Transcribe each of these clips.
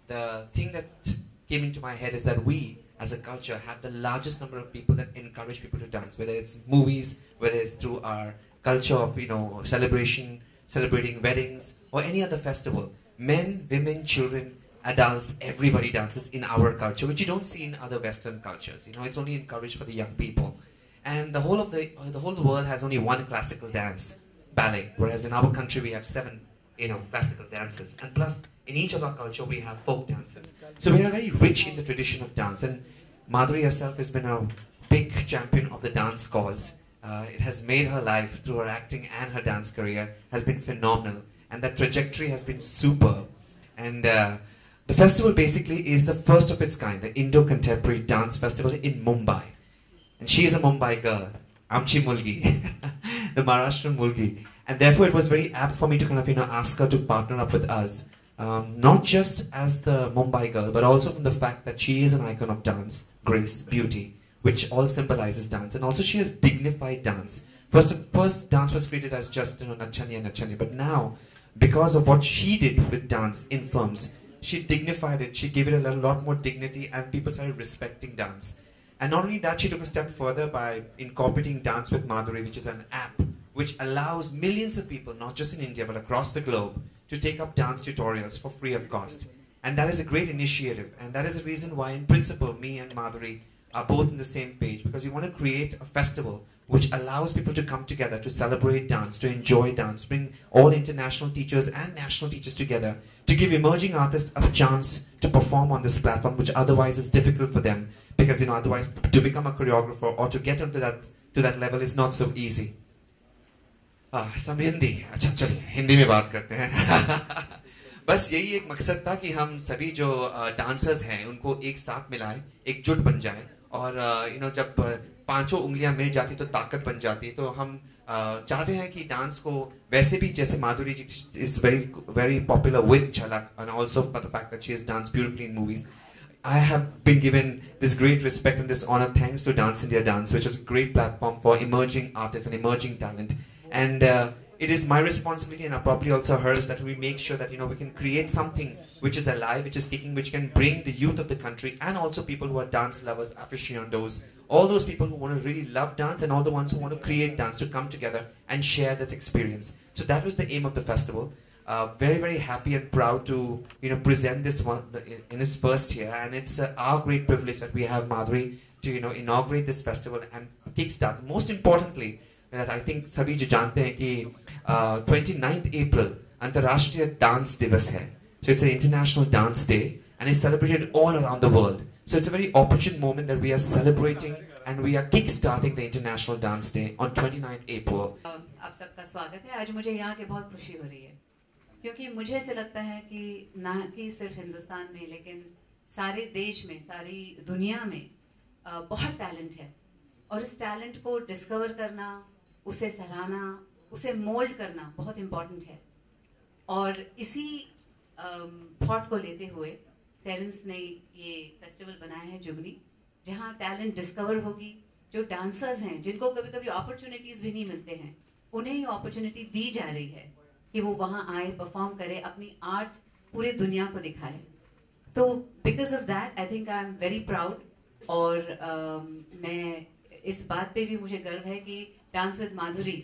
the thing that came into my head is that we, as a culture, have the largest number of people that encourage people to dance, whether it's movies, whether it's through our culture of, celebrating weddings, or any other festival. Men, women, children, adults, everybody dances in our culture, which you don't see in other Western cultures. It's only encouraged for the young people. And the whole of the world has only one classical dance, ballet, whereas in our country we have 7, classical dances. And plus, in each of our culture we have folk dances. So we are very rich in the tradition of dance. And Madhuri herself has been a big champion of the dance cause. It has made her life through her acting and her dance career has been phenomenal. And that trajectory has been superb. And the festival basically is the first of its kind, the Indo-Contemporary Dance Festival in Mumbai. And she is a Mumbai girl, Amchi Mulgi, the Maharashtrian Mulgi. And therefore it was very apt for me to kind of, ask her to partner up with us. Not just as the Mumbai girl, but also from the fact that she is an icon of dance, grace, beauty, which all symbolizes dance. And also she has dignified dance. First dance was created as just, Nachanya, but now, because of what she did with dance in films, she dignified it, she gave it a lot more dignity, and people started respecting dance. And not only that, she took a step further by incorporating Dance with Madhuri, which is an app which allows millions of people, not just in India, but across the globe, to take up dance tutorials for free of cost. And that is a great initiative. And that is the reason why, in principle, me and Madhuri are both on the same page, because we want to create a festival which allows people to come together to celebrate dance, to enjoy dance, bring all international teachers and national teachers together, to give emerging artists a chance to perform on this platform, which otherwise is difficult for them, because otherwise to become a choreographer or to get onto that level is not so easy. सब हिंदी, अच्छा चलिए हिंदी में बात करते हैं. बस यही एक मकसद था कि हम सभी जो डांसर्स हैं उनको एक साथ मिलाएं, एकजुट बन जाएं, और जब 5 उंगलियां मिल जाती तो ताकत बन जाती. तो हम चाहते हैं कि डांस को वैसे भी, जैसे माधुरी जी is very popular with Jhalak, and also for the fact that she has danced beautifully in movies. I have been given this great respect and this honor thanks to Dance India Dance, which is a great platform for emerging artists and emerging talent. And it is my responsibility, and probably also hers, that we make sure that we can create something which is alive, which is kicking, which can bring the youth of the country and also people who are dance lovers, aficionados, all those people who want to really love dance, and all the ones who want to create dance, to come together and share this experience. So that was the aim of the festival. Very, very happy and proud to present this one in its first year, and it's our great privilege that we have Madhuri to inaugurate this festival and kickstart. Most importantly, that I think सभी जो जानते हैं कि 29th April अंतर्राष्ट्रीय dance दिवस है. So it's an international dance day, and it's celebrated all around the world. So it's a very opportune moment that we are celebrating, and we are kick-starting the International Dance Day on 29th April. आप सबका स्वागत है. आज मुझे यहाँ के बहुत खुशी हो रही है, क्योंकि मुझे ऐसे लगता है कि ना कि सिर्फ हिंदुस्तान में, लेकिन सारे देश में, सारी दुनिया में बहुत टैलेंट है, और इस टैलेंट को डिस्कवर करना, उसे सराहना, उसे मोल्ड करना बहुत इम्पोर्टेंट है. और इसी थॉट को लेते हुए टेरेंस ने ये फेस्टिवल बनाया है जुगनी, जहाँ टैलेंट डिस्कवर होगी. जो डांसर्स हैं, जिनको कभी कभी अपॉर्चुनिटीज़ भी नहीं मिलते हैं, उन्हें ये अपॉर्चुनिटी दी जा रही है कि वो वहाँ आए, परफॉर्म करे, अपनी आर्ट पूरे दुनिया को दिखाए. तो because of that I think I am very proud. और मैं इस बात पे भी मुझे गर्व है कि डांस विद माधुरी,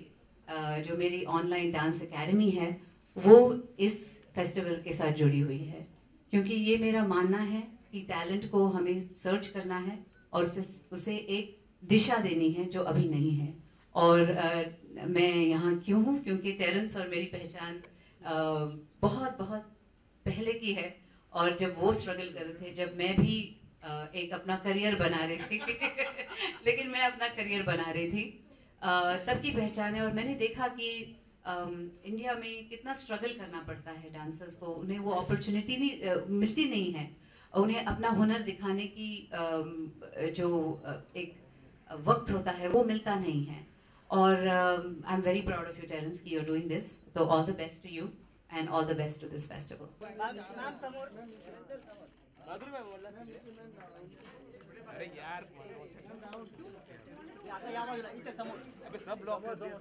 जो मेरी ऑनलाइन डांस एकेडमी है, वो इस फेस्टिवल के साथ जुड़ी हुई है, क्योंकि ये मेरा मानना है कि टैलेंट को हमें सर्च करना है और उसे एक दिशा देनी है जो अभी नहीं है. और मैं यहाँ क्यों हूँ, क्योंकि टेरेंस और मेरी पहचान बहुत बहुत पहले की है. और जब वो स्ट्रगल कर रहे थे, जब मैं भी एक अपना करियर बना रही थी लेकिन मैं अपना करियर बना रही थी, तब की पहचान है. और मैंने देखा कि इंडिया में कितना स्ट्रगल करना पड़ता है डांसर्स को. उन्हें वो अपॉर्चुनिटी नहीं मिलती नहीं है, उन्हें अपना हुनर दिखाने की जो एक वक्त होता है वो मिलता नहीं है. और I am very proud of you Terence कि यू आर डूइंग दिस. तो all the best to you and all the best to this festival. अरे यार सब ब्लॉक कर दिया.